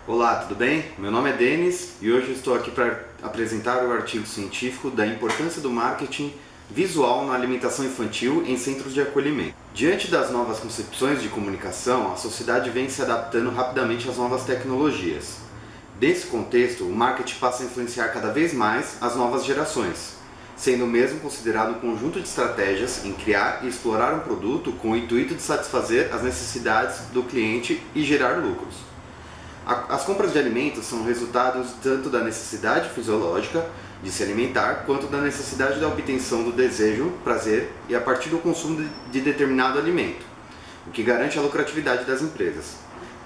Olá, tudo bem? Meu nome é Denis e hoje eu estou aqui para apresentar o artigo científico da importância do marketing visual na alimentação infantil em centros de acolhimento. Diante das novas concepções de comunicação, a sociedade vem se adaptando rapidamente às novas tecnologias. Nesse contexto, o marketing passa a influenciar cada vez mais as novas gerações, sendo o mesmo considerado um conjunto de estratégias em criar e explorar um produto com o intuito de satisfazer as necessidades do cliente e gerar lucros. As compras de alimentos são resultados tanto da necessidade fisiológica de se alimentar, quanto da necessidade da obtenção do desejo, prazer e a partir do consumo de determinado alimento, o que garante a lucratividade das empresas.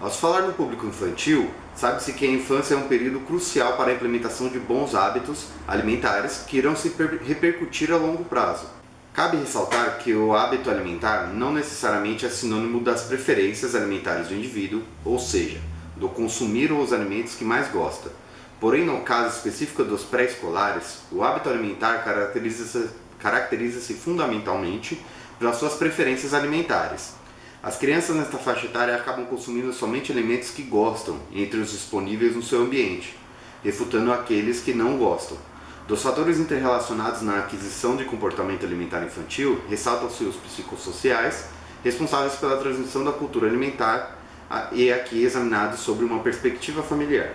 Ao se falar no público infantil, sabe-se que a infância é um período crucial para a implementação de bons hábitos alimentares que irão se repercutir a longo prazo. Cabe ressaltar que o hábito alimentar não necessariamente é sinônimo das preferências alimentares do indivíduo, ou seja, do consumir os alimentos que mais gosta. Porém, no caso específico dos pré-escolares, o hábito alimentar caracteriza-se fundamentalmente pelas suas preferências alimentares. As crianças nesta faixa etária acabam consumindo somente alimentos que gostam, entre os disponíveis no seu ambiente, refutando aqueles que não gostam. Dos fatores interrelacionados na aquisição de comportamento alimentar infantil, ressaltam-se os psicossociais, responsáveis pela transmissão da cultura alimentar, e aqui examinado sobre uma perspectiva familiar.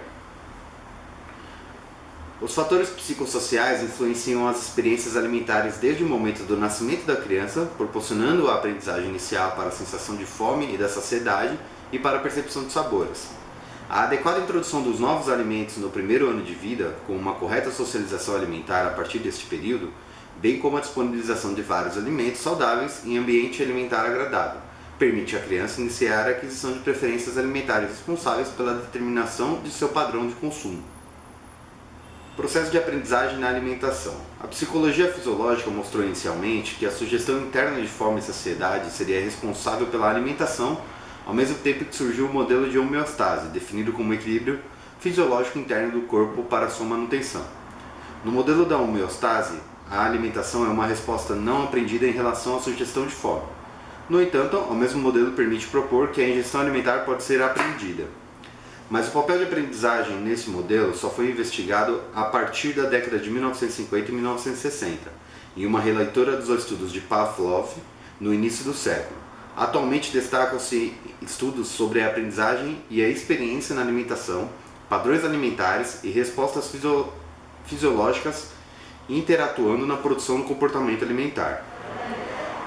Os fatores psicossociais influenciam as experiências alimentares desde o momento do nascimento da criança, proporcionando a aprendizagem inicial para a sensação de fome e da saciedade e para a percepção de sabores. A adequada introdução dos novos alimentos no primeiro ano de vida, com uma correta socialização alimentar a partir deste período, bem como a disponibilização de vários alimentos saudáveis em ambiente alimentar agradável, permite à criança iniciar a aquisição de preferências alimentares responsáveis pela determinação de seu padrão de consumo. Processo de aprendizagem na alimentação. A psicologia fisiológica mostrou inicialmente que a sugestão interna de fome e saciedade seria responsável pela alimentação, ao mesmo tempo que surgiu o modelo de homeostase, definido como equilíbrio fisiológico interno do corpo para sua manutenção. No modelo da homeostase, a alimentação é uma resposta não aprendida em relação à sugestão de fome. No entanto, o mesmo modelo permite propor que a ingestão alimentar pode ser aprendida. Mas o papel de aprendizagem nesse modelo só foi investigado a partir da década de 1950 e 1960, em uma releitura dos estudos de Pavlov no início do século. Atualmente destacam-se estudos sobre a aprendizagem e a experiência na alimentação, padrões alimentares e respostas fisiológicas interatuando na produção do comportamento alimentar.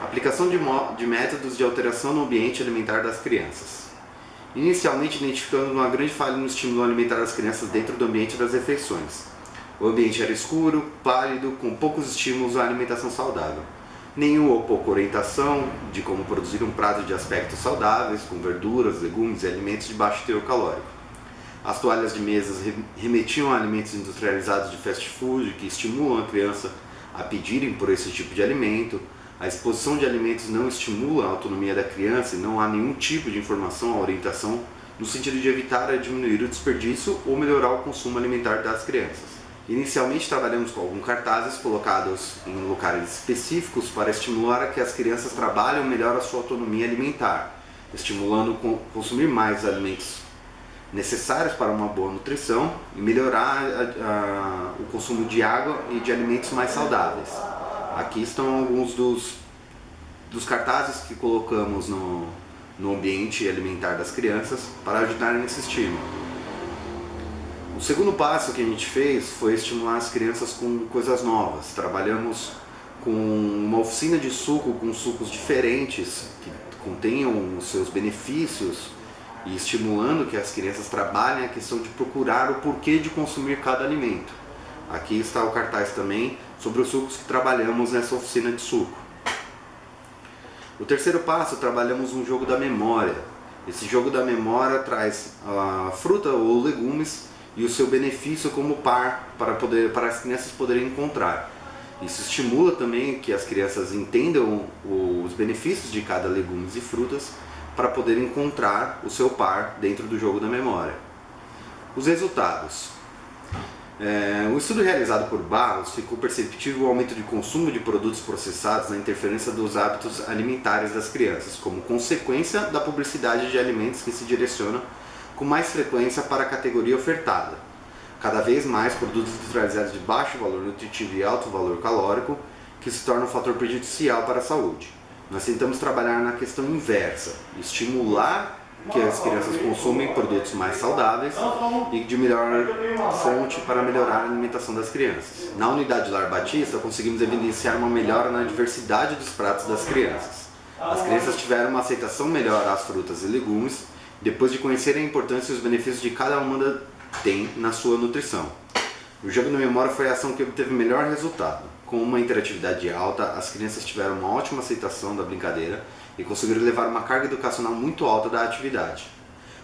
Aplicação de métodos de alteração no ambiente alimentar das crianças. Inicialmente identificando uma grande falha no estímulo alimentar das crianças dentro do ambiente das refeições. O ambiente era escuro, pálido, com poucos estímulos à alimentação saudável. Nenhuma ou pouca orientação de como produzir um prato de aspectos saudáveis, com verduras, legumes e alimentos de baixo teor calórico. As toalhas de mesas remetiam a alimentos industrializados de fast food que estimulam a criança a pedirem por esse tipo de alimento. A exposição de alimentos não estimula a autonomia da criança e não há nenhum tipo de informação ou orientação no sentido de evitar ou diminuir o desperdício ou melhorar o consumo alimentar das crianças. Inicialmente trabalhamos com alguns cartazes colocados em locais específicos para estimular a que as crianças trabalhem melhor a sua autonomia alimentar, estimulando a consumir mais alimentos necessários para uma boa nutrição e melhorar o consumo de água e de alimentos mais saudáveis. Aqui estão alguns dos cartazes que colocamos no ambiente alimentar das crianças para ajudar nesse estímulo. O segundo passo que a gente fez foi estimular as crianças com coisas novas. Trabalhamos com uma oficina de suco, com sucos diferentes, que contenham os seus benefícios e estimulando que as crianças trabalhem a questão de procurar o porquê de consumir cada alimento. Aqui está o cartaz também sobre os sucos que trabalhamos nessa oficina de suco. O terceiro passo, trabalhamos um jogo da memória. Esse jogo da memória traz a fruta ou legumes e o seu benefício como par para as crianças poderem encontrar. Isso estimula também que as crianças entendam os benefícios de cada legumes e frutas para poder encontrar o seu par dentro do jogo da memória. Os resultados. O estudo realizado por Barros ficou perceptível o aumento de consumo de produtos processados na interferência dos hábitos alimentares das crianças, como consequência da publicidade de alimentos que se direciona com mais frequência para a categoria ofertada. Cada vez mais produtos industrializados de baixo valor nutritivo e alto valor calórico, que se torna um fator prejudicial para a saúde. Nós tentamos trabalhar na questão inversa, estimular que as crianças consumem produtos mais saudáveis e de melhor fonte para melhorar a alimentação das crianças. Na unidade Lar Batista, conseguimos evidenciar uma melhora na diversidade dos pratos das crianças. As crianças tiveram uma aceitação melhor às frutas e legumes, depois de conhecerem a importância e os benefícios de cada uma tem na sua nutrição. O jogo da memória foi a ação que obteve melhor resultado. Com uma interatividade alta, as crianças tiveram uma ótima aceitação da brincadeira e conseguiram levar uma carga educacional muito alta da atividade.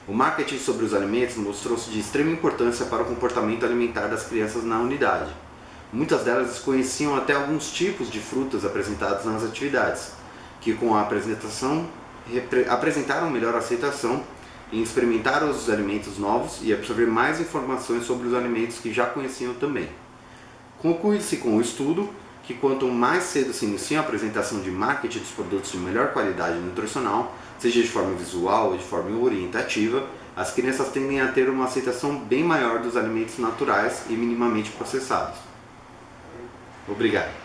O marketing sobre os alimentos mostrou-se de extrema importância para o comportamento alimentar das crianças na unidade. Muitas delas desconheciam até alguns tipos de frutas apresentados nas atividades, que com a apresentação apresentaram melhor aceitação em experimentar os alimentos novos e absorver mais informações sobre os alimentos que já conheciam também. Conclui-se com o estudo que quanto mais cedo se inicia a apresentação de marketing dos produtos de melhor qualidade nutricional, seja de forma visual ou de forma orientativa, as crianças tendem a ter uma aceitação bem maior dos alimentos naturais e minimamente processados. Obrigado.